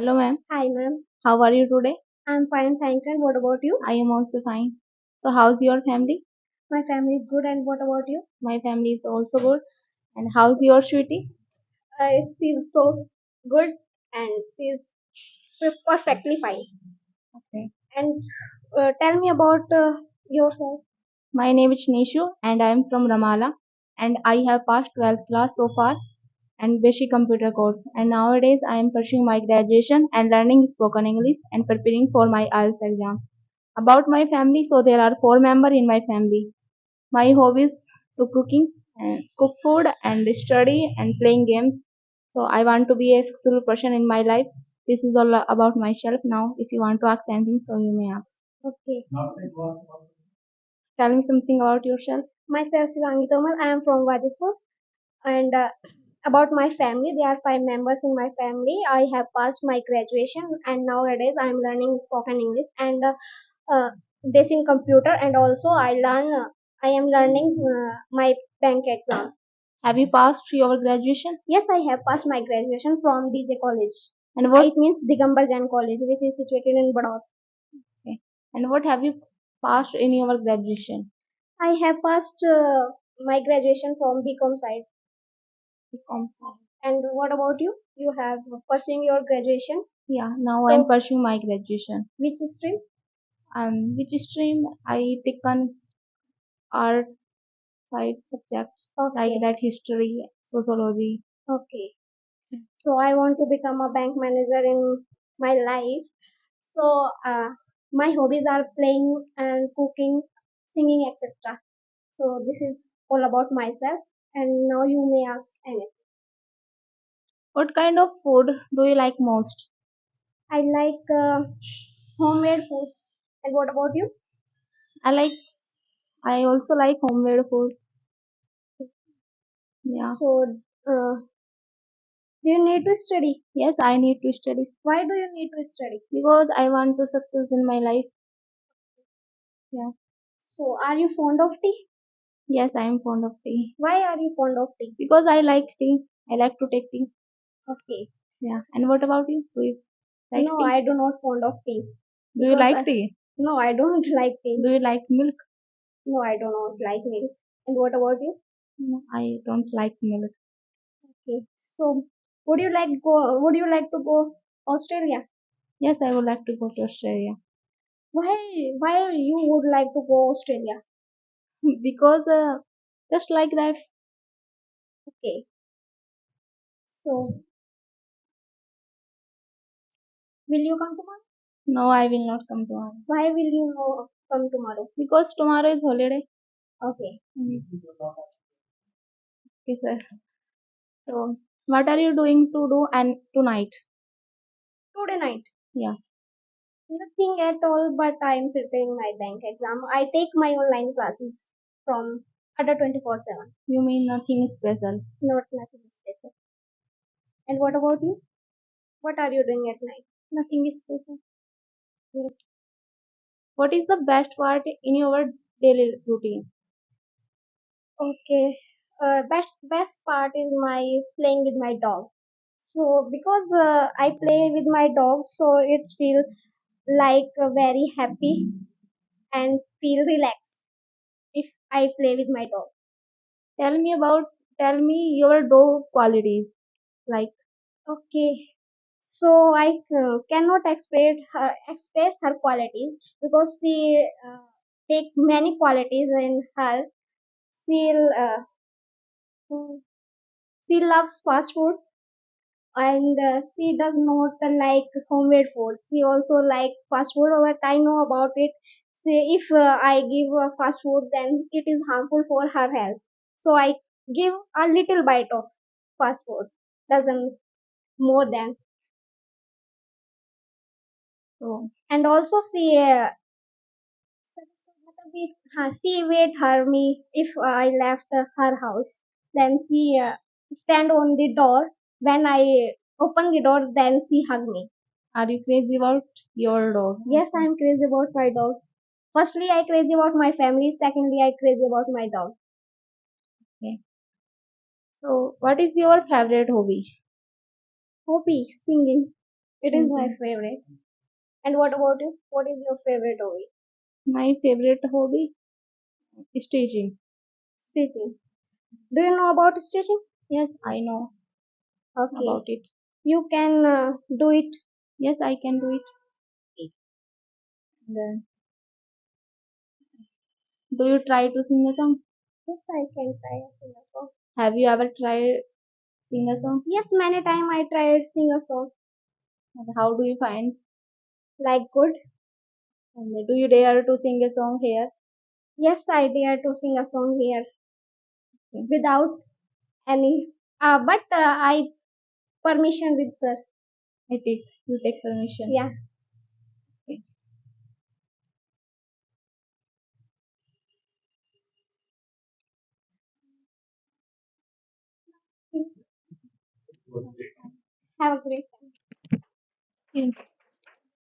Hello, ma'am. Hi, ma'am. How are you today? I'm fine, thank you. And what about you? I am also fine. So, how's your family? My family is good. And what about you? My family is also good. And how's your sweetie? She's so good and she's perfectly fine. Okay. And tell me about yourself. My name is Nishu and I am from Ramala. And I have passed 12th class so far and basic computer course. And nowadays I am pursuing my graduation and learning spoken English and preparing for my IELTS exam. About my family, so there are four members in my family. My hobbies to cooking and cook food and study and playing games. So I want to be a successful person in my life. This is all about myself. Now, if you want to ask anything, so you may ask. Okay. Tell me something about yourself. Myself, Shivangi Tomar. I am from Wajidpur. And about my family, there are five members in my family. I have passed my graduation and nowadays I am learning spoken English and basic computer. And also I am learning my bank exam. Have you passed your graduation? Yes, I have passed my graduation from DJ College. And what? It means Digambar Jain College, which is situated in Badauda. Okay. And what have you passed in your graduation? I have passed my graduation from BCom side. BCom side. And what about you? You have pursuing your graduation. Yeah. Now I'm So, pursuing my graduation. which stream? Which stream I taken art side subjects like Okay. that history, sociology. Okay. So I want to become a bank manager in my life. So my hobbies are playing and cooking, singing, etc. So this is all about myself. And now you may ask anything. What kind of food do you like most? I like homemade food. And what about you? I like I also like homemade food. Yeah. So do you need to study? Yes, I need to study Why do you need to study? because I want to success in my life. Yeah. So are you fond of tea? Yes, I am fond of tea Why are you fond of tea? because I like tea. I like to take tea. Okay. Yeah. And what about you? Do you like No, tea? I do not fond of tea Do you because like tea? no, I don't like tea. Do you like milk? No, I do not like milk. And what about you? No, I don't like milk. Okay. So would you like to go Australia? Yes, I would like to go to Australia Why you would like to go Australia? because just like that. Okay. So will you come tomorrow? No, I will not come tomorrow Why will you come tomorrow? because tomorrow is holiday. Okay. Okay, sir. So, what are you doing to do and tonight? Today night. Yeah. Nothing at all, but I am preparing my bank exam. I take my online classes from other 24/7. You mean nothing special? Not nothing special. And what about you? What are you doing at night? Nothing is special. Mm. What is the best part in your daily routine? Okay. Best part is my playing with my dog. So because I play with my dog, so it feels like very happy and feel relaxed if I play with my dog. Tell me about Tell me your dog qualities. Like Okay. So I cannot express her qualities because she take many qualities in her. She she loves fast food and she does not like homemade food. She also like fast food. But I know about it. See, if I give fast food, then it is harmful for her health. So I give a little bite of fast food. Doesn't more than. so, And also she wait her me if I left her house. Then she stand on the door. When I open the door, then she hug me. are you crazy about your dog? Yes, I am crazy about my dog. Firstly, I crazy about my family. Secondly, I crazy about my dog. Okay. So, what is your favorite hobby? Hobby singing. It is my favorite. And what about you? What is your favorite hobby? My favorite hobby, stitching. Stitching. Do you know about stitching? Yes, I know Okay. about it. You can do it. Yes, I can do it. And, do you try to sing a song? Yes, I can try a sing a song. Have you ever tried sing a song? Yes, many time I tried sing a song. And how do you find? Like good. And do you dare to sing a song here? Yes, I dare to sing a song here Okay. without any. But I permission with sir. You take permission. Yeah. Okay. Have a great time. Okay.